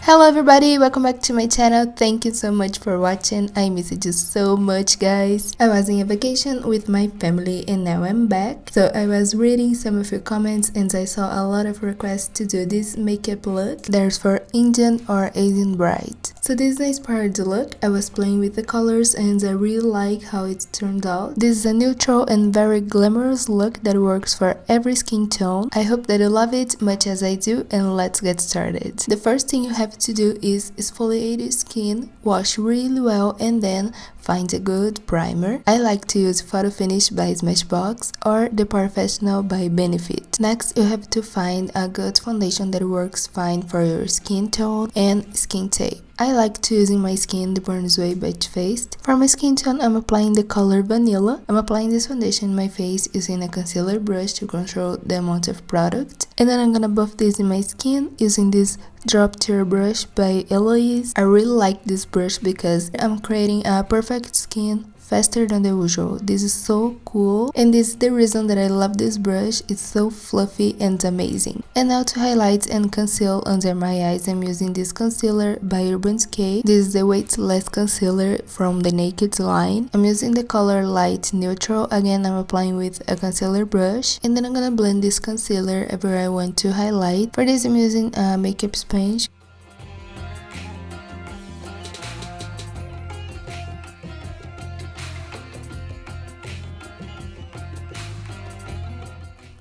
Hello everybody, welcome back to my channel. Thank you so much for watching. I missed you so much, guys. I was in a vacation with my family and now I'm back. So I was reading some of your comments and I saw a lot of requests to do this makeup look. There's for Indian or Asian bride. So this is inspired the look. I was playing with the colors and I really like how it turned out. This is a neutral and very glamorous look that works for every skin tone. I hope that you love it much as I do, and let's get started. The first thing you have to do is exfoliate your skin, wash really well, and then find a good primer. I like to use Photofinish by Smashbox or The Professional by Benefit. Next, you have to find a good foundation that works fine for your skin tone and skin type. I like to use in my skin the Burns Way by Too Faced. For my skin tone, I'm applying the color Vanilla. I'm applying this foundation in my face using a concealer brush to control the amount of product. And then I'm gonna buff this in my skin using this Drop Tear brush by Eloise. I really like this brush because I'm creating a perfect skin faster than the usual. This is so cool, and this is the reason that I love this brush. It's so fluffy and amazing. And now to highlight and conceal under my eyes, I'm using this concealer by Decay. This is the weightless concealer from the Naked line. I'm using the color Light Neutral. Again, I'm applying with a concealer brush, and then I'm gonna blend this concealer everywhere I want to highlight. For this, I'm using a makeup sponge.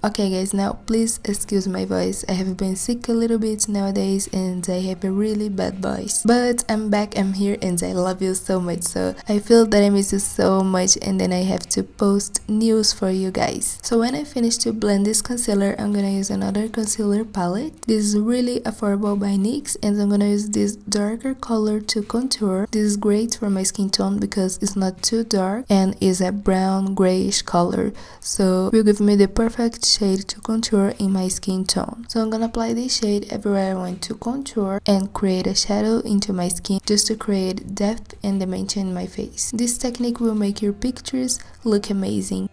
Okay guys, now please excuse my voice. I have been sick a little bit nowadays and I have a really bad voice. But I'm back, I'm here, and I love you so much. So I feel that I miss you so much, and then I have to post news for you guys. So when I finish to blend this concealer, I'm gonna use another concealer palette. This is really affordable by NYX, and I'm gonna use this darker color to contour. This is great for my skin tone because it's not too dark and is a brown grayish color. So it will give me the perfect shade to contour in my skin tone. So I'm gonna apply this shade everywhere I want to contour and create a shadow into my skin just to create depth and dimension in my face. This technique will make your pictures look amazing.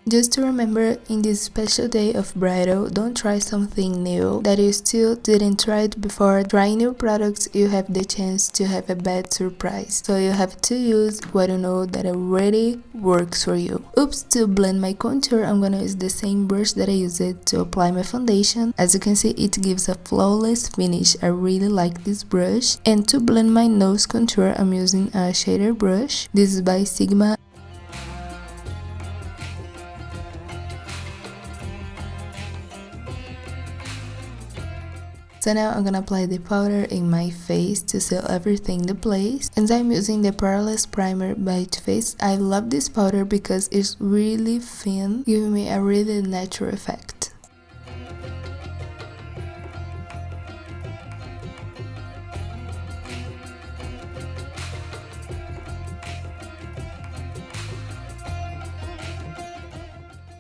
Just to remember, in this special day of bridal, don't try something new that you still didn't try it before. Trying new products, you have the chance to have a bad surprise. So you have to use what you know that already works for you. Oops, to blend my contour, I'm gonna use the same brush that I used to apply my foundation. As you can see, it gives a flawless finish. I really like this brush. And to blend my nose contour, I'm using a shader brush. This is by Sigma. So now I'm gonna apply the powder in my face to seal everything in place. And I'm using the Poreless primer by Too Faced. I love this powder because it's really thin, giving me a really natural effect.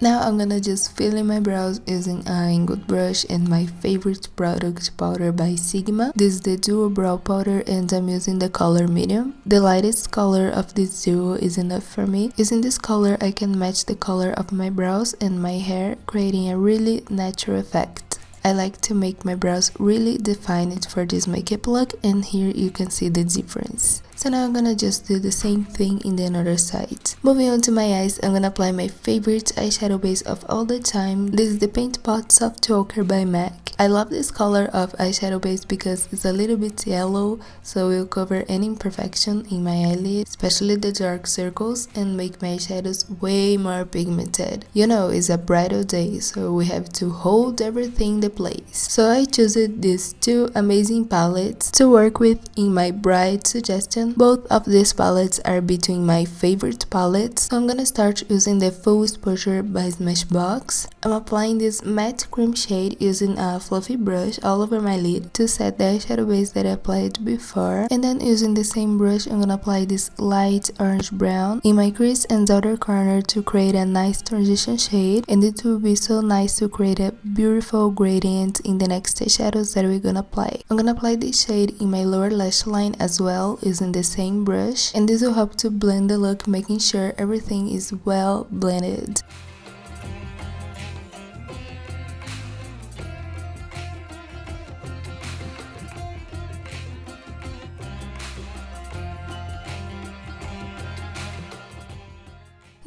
Now I'm gonna just fill in my brows using a angled brush and my favorite product, powder by Sigma. This is the duo brow powder and I'm using the color medium. The lightest color of this duo is enough for me. Using this color, I can match the color of my brows and my hair, creating a really natural effect. I like to make my brows really defined for this makeup look, and here you can see the difference. So now I'm gonna just do the same thing in the other side. Moving on to my eyes, I'm gonna apply my favorite eyeshadow base of all the time. This is the Paint Pot Soft Ochre by MAC. I love this color of eyeshadow base because it's a little bit yellow, so it will cover any imperfection in my eyelid, especially the dark circles, and make my eyeshadows way more pigmented. You know, it's a bridal day, so we have to hold everything in place. So I chose these two amazing palettes to work with in my bride suggestion. Both of these palettes are between my favorite palettes. So I'm gonna start using the Full Exposure by Smashbox. I'm applying this matte cream shade using a fluffy brush all over my lid to set the eyeshadow base that I applied before, and then using the same brush I'm gonna apply this light orange brown in my crease and outer corner to create a nice transition shade, and it will be so nice to create a beautiful gradient in the next eyeshadows that we're gonna apply. I'm gonna apply this shade in my lower lash line as well using the same brush, and this will help to blend the look, making sure everything is well blended.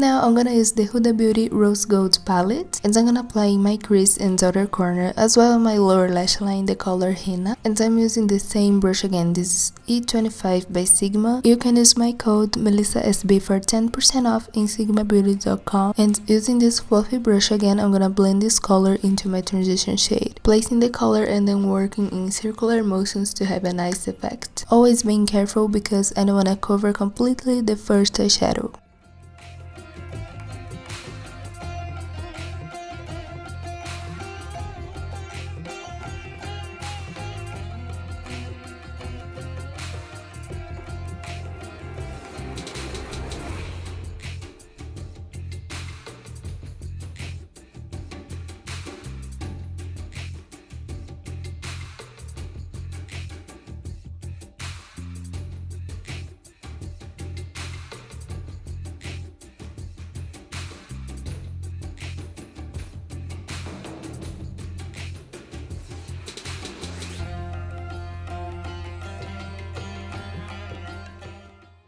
Now I'm gonna use the Huda Beauty Rose Gold palette, and I'm gonna apply my crease in the other corner as well as my lower lash line, the color Henna. And I'm using the same brush again. This is E25 by Sigma. You can use my code MelissaSB for 10% off in sigmabeauty.com. And using this fluffy brush again, I'm gonna blend this color into my transition shade, placing the color and then working in circular motions to have a nice effect. Always being careful because I don't wanna cover completely the first eyeshadow.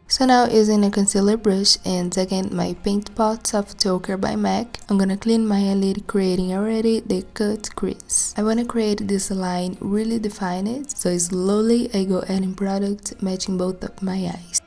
So now using a concealer brush and again my paint pot Soft Ochre by MAC, I'm gonna clean my eyelid, creating already the cut crease. I wanna create this line, really define it, so slowly I go adding product matching both of my eyes.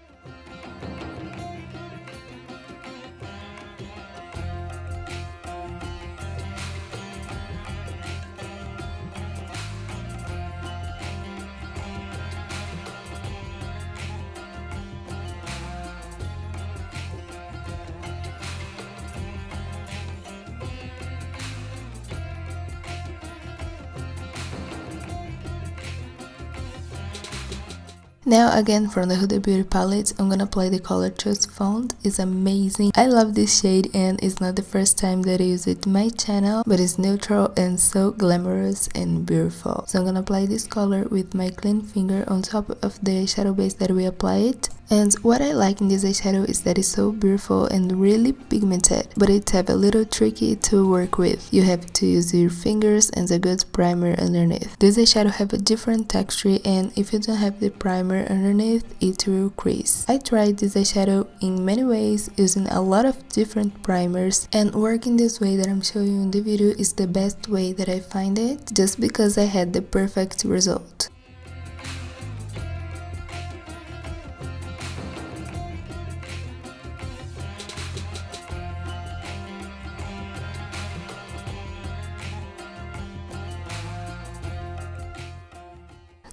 Now again from the Huda Beauty palette, I'm gonna apply the color Trust Fond. It's amazing. I love this shade and it's not the first time that I use it in my channel, but it's neutral and so glamorous and beautiful. So I'm gonna apply this color with my clean finger on top of the eyeshadow base that we applied. And what I like in this eyeshadow is that it's so beautiful and really pigmented, but it's a little tricky to work with. You have to use your fingers and a good primer underneath. This eyeshadow have a different texture, and if you don't have the primer underneath, it will crease. I tried this eyeshadow in many ways using a lot of different primers, and working this way that I'm showing you in the video is the best way that I find it, just because I had the perfect result.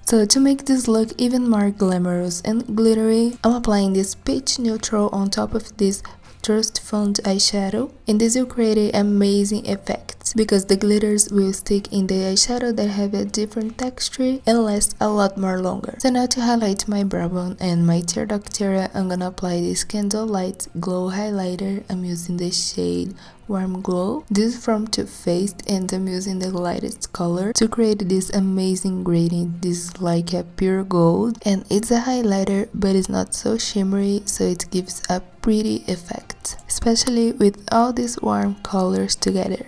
So to make this look even more glamorous and glittery, I'm applying this peach neutral on top of this Trust Fond eyeshadow, and this will create an amazing effect because the glitters will stick in the eyeshadow that have a different texture and last a lot more longer. So now to highlight my brow bone and my tear duct area, I'm gonna apply this Candlelight Glow highlighter. I'm using the shade Warm Glow. This is from Too Faced and I'm using the lightest color to create this amazing gradient. This is like a pure gold and it's a highlighter, but it's not so shimmery, so it gives a pretty effect, especially with all these warm colors together.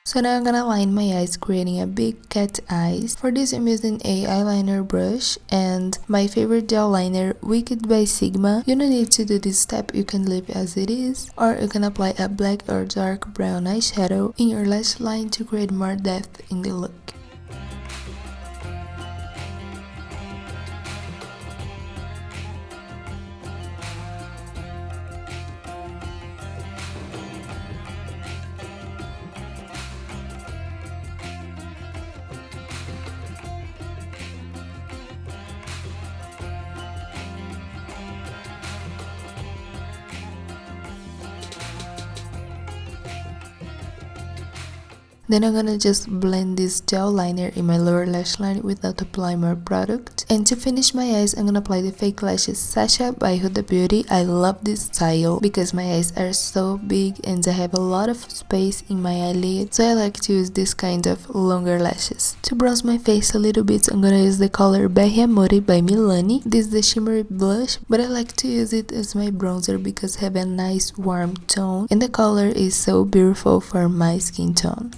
So now I'm gonna line my eyes, creating a big cat eyes. For this I'm using a eyeliner brush and my favorite gel liner, Wicked by Sigma. You don't need to do this step, you can leave as it is, or you can apply a black or dark brown eyeshadow in your lash line to create more depth in the look. Then I'm gonna just blend this gel liner in my lower lash line without applying more product. And to finish my eyes, I'm gonna apply the fake lashes Sasha by Huda Beauty. I love this style because my eyes are so big and I have a lot of space in my eyelid, so I like to use this kind of longer lashes. To bronze my face a little bit, I'm gonna use the color Amore by Milani. This is the shimmery blush, but I like to use it as my bronzer because it have a nice warm tone and the color is so beautiful for my skin tone.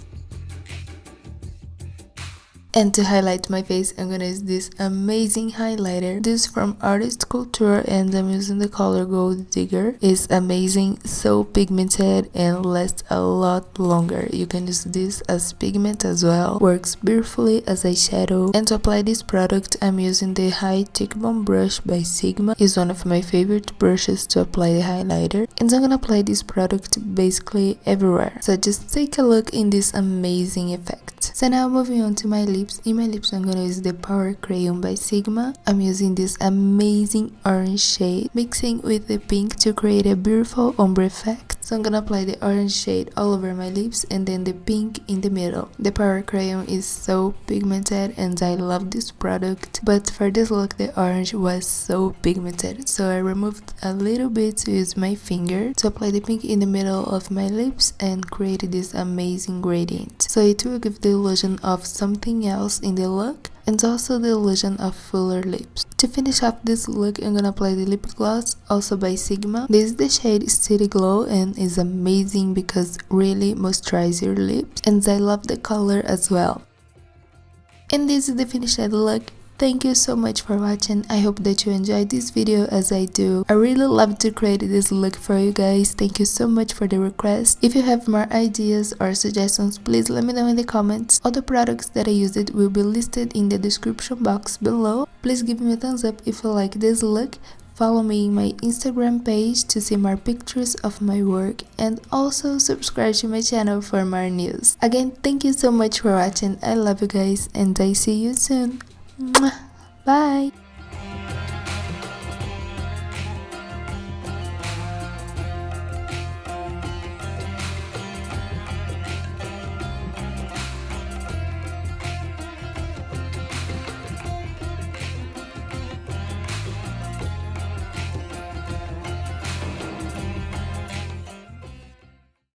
And to highlight my face, I'm gonna use this amazing highlighter. This is from artist Couture and I'm using the color Gold Digger. It's amazing, so pigmented and lasts a lot longer. You can use this as pigment as well. Works beautifully as eyeshadow. And to apply this product, I'm using the High Cheekbone brush by Sigma. It's one of my favorite brushes to apply the highlighter. And I'm gonna apply this product basically everywhere. So just take a look in this amazing effect. So now moving on to my lips. In my lips I'm gonna use the Power Crayon by Sigma. I'm using this amazing orange shade mixing with the pink to create a beautiful ombre effect. So I'm gonna apply the orange shade all over my lips and then the pink in the middle. The Power Crayon is so pigmented and I love this product, but for this look the orange was so pigmented, so I removed a little bit to use my finger to apply the pink in the middle of my lips and create this amazing gradient. So it will give the illusion of something else in the look and also the illusion of fuller lips. To finish off this look, I'm gonna apply the lip gloss, also by Sigma. This is the shade City Glow and is amazing because really moisturizes your lips and I love the color as well. And this is the finished look. Thank you so much for watching. I hope that you enjoyed this video as I do. I really love to create this look for you guys. Thank you so much for the request. If you have more ideas or suggestions, please let me know in the comments. All the products that I used will be listed in the description box below. Please give me a thumbs up if you like this look. Follow me in my Instagram page to see more pictures of my work and also subscribe to my channel for more news. Again, thank you so much for watching. I love you guys and I see you soon. Bye!